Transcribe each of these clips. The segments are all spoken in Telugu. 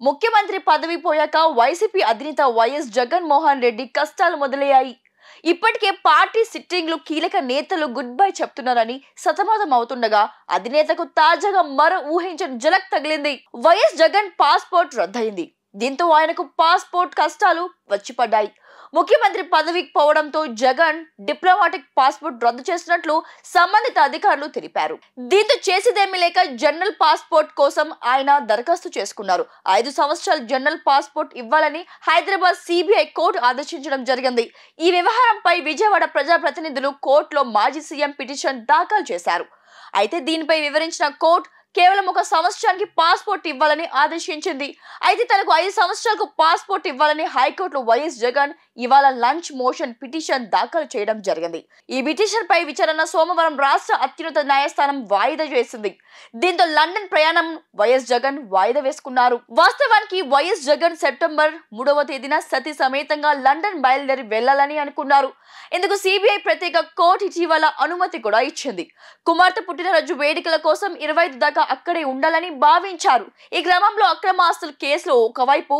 ముఖ్యమంత్రి పదవి పోయాక వైసీపీ అధినేత వైఎస్ జగన్మోహన్ రెడ్డి కష్టాలు మొదలయ్యాయి. ఇప్పటికే పార్టీ సిట్టింగ్లు కీలక నేతలు గుడ్ బై చెప్తున్నారని సతమతం అవుతుండగా అధినేతకు తాజాగా మరో ఊహించని జలక్ తగిలింది. వైఎస్ జగన్ పాస్పోర్ట్ రద్దయింది. దీంతో ఆయనకు పాస్పోర్ట్ కష్టాలు వచ్చిపడ్డాయి. ముఖ్యమంత్రి పదవికి పోవడంతో జగన్ డిప్లొమాటిక్ పాస్పోర్ట్ రద్దు చేసినట్లు సంబంధిత అధికారులు తెలిపారు. దీంతో చేసేదేమీ లేక జనరల్ పాస్పోర్ట్ కోసం ఆయన దరఖాస్తు చేసుకున్నారు. 5 సంవత్సరాల జనరల్ పాస్పోర్ట్ ఇవ్వాలని హైదరాబాద్ సిబిఐ కోర్టు ఆదేశించడం జరిగింది. ఈ వ్యవహారంపై విజయవాడ ప్రజాప్రతినిధులు కోర్టులో మాజీ సీఎం పిటిషన్ దాఖలు చేశారు. అయితే దీనిపై వివరించిన కోర్టు కేవలం 1 సంవత్సరానికి పాస్పోర్ట్ ఇవ్వాలని ఆదేశించింది. అయితే తనకు 5 సంవత్సరాలకు పాస్పోర్ట్ ఇవ్వాలని హైకోర్టులో వైఎస్ జగన్ ఇవాళ లంచ్ మోషన్ పిటిషన్ దాఖలు చేయడం జరిగింది. ఈ పిటిషన్ పై విచారణ సోమవారం రాష్ట్ర అత్యున్నత న్యాయస్థానం వాయిదా చేసింది. దీంతో లండన్ ప్రయాణం వైఎస్ జగన్ వాయిదా వేసుకున్నారు. వాస్తవానికి వైఎస్ జగన్ సెప్టెంబర్ 3వ తేదీన సతీ సమేతంగా లండన్ బయలుదేరి వెళ్లాలని అనుకున్నారు. ఇందుకు సిబిఐ ప్రత్యేక కోర్టు ఇటీవల అనుమతి కూడా ఇచ్చింది. కుమార్తె పుట్టినరోజు వేడుకల కోసం 25 దాకా అక్కడే ఉండాలని భావించారు. ఈ క్రమంలో అక్రమ ఆస్తుల కేసులో ఒకవైపు,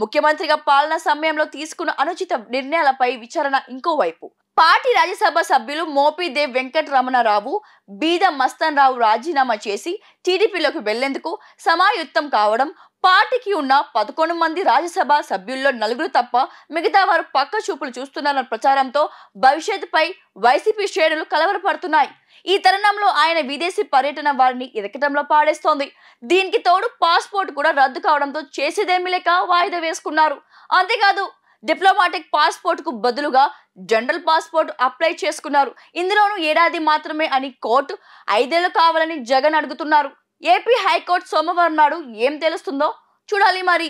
ముఖ్యమంత్రిగా పాలనా సమయంలో తీసుకున్న అనుచిత నిర్ణయాలపై విచారణ ఇంకోవైపు. పార్టీ రాజ్యసభ సభ్యులు మోపిదేవ్ వెంకటరమణరావు, బీద మస్తాన్ రావు రాజీనామా చేసి టీడీపీలోకి వెళ్లేందుకు సమాయుత్తం కావడం, పార్టీకి ఉన్న 11 మంది రాజ్యసభ సభ్యుల్లో 4 తప్ప మిగతా వారు పక్క చూపులు చూస్తున్నారన్న ప్రచారంతో భవిష్యత్తుపై వైసీపీ శ్రేణులు కలవరపడుతున్నాయి. ఈ తరుణంలో ఆయన విదేశీ పర్యటన వారిని ఇరకటంలో పాడేస్తోంది. దీనికి తోడు పాస్పోర్ట్ కూడా రద్దు కావడంతో చేసేదేమీ లేక వాయిదా వేసుకున్నారు. అంతేకాదు డిప్లొమాటిక్ పాస్పోర్ట్ కు బదులుగా జనరల్ పాస్పోర్ట్ అప్లై చేసుకున్నారు. ఇందులోనూ ఏడాది మాత్రమే అని కోర్టు 5 ఏళ్లు కావాలని జగన్ అడుగుతున్నారు. ఏపీ హైకోర్టు సోమవారం నాడు ఏం తెలుస్తుందో చూడాలి మరి.